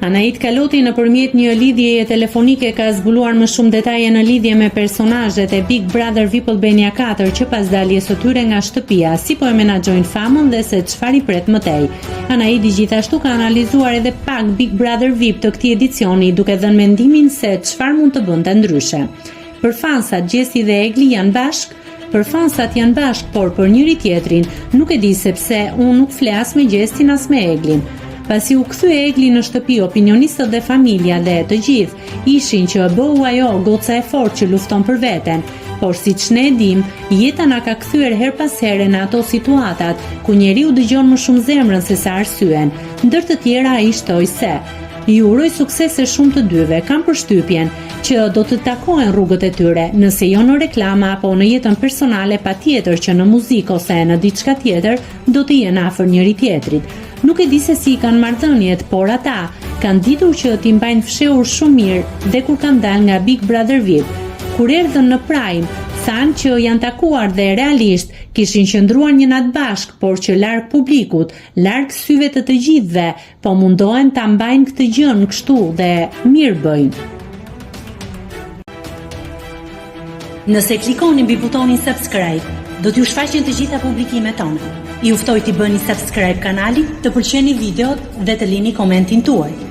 Anait Kaloti nëpërmjet një lidhjeje telefonike ka zbuluar më shumë detaje në lidhje me personazhet e Big Brother VIP Albania 4 që pas daljes së tyre nga shtëpia, si po e menaxhojnë famën dhe se çfarë i pret mëtej. Anait gjithashtu ka analizuar edhe pak Big Brother VIP të këtij edicioni, duke dhënë mendimin se çfarë mund të bënte ndryshe. Për fansat, Gjesi dhe Egli janë bashkë. Për fansat janë bashkë, por për njëri tjetrin nuk e di sepse unë nuk flas me Gjesin as me Eglin. Pasi u kthye Egli në shtëpi, opinionistët dhe familja dhe të gjithë ishin që bëu ajo goca e fortë që lufton për veten, por siç ne e dim, jeta na ka kthyer her pas here në ato situatat ku njeriu dëgjon më shumë zemrën se sa arsyen. Ndër të tjera ai shtoi se ju uroj suksese shumë të dyve, kam përshtypjen që do të takohen rrugët e tyre, nëse jo në reklama apo në jetën personale, patjetër që në muzikë ose në diçka tjetër do të jenë afër njëri tjetrit. Nuk e di se si kanë marrëdhëniet, por ata kanë ditur që t'i mbajnë fshehur shumë mirë dhe kur kanë dalë nga Big Brother VIP. Kur erdhën në Prime, thanë që janë takuar dhe realisht kishin qëndruar një natë bashk, por që larg publikut, larg syve të gjithëve, po mundohen ta mbajnë këtë gjën kështu dhe mirë bëjnë. Nëse klikoni mbi butonin subscribe, do t'ju shfaqen të gjitha publikimet tona. Ju ftoj t'i bëni subscribe kanalit, të pëlqeni videot dhe të lini komentin tuaj.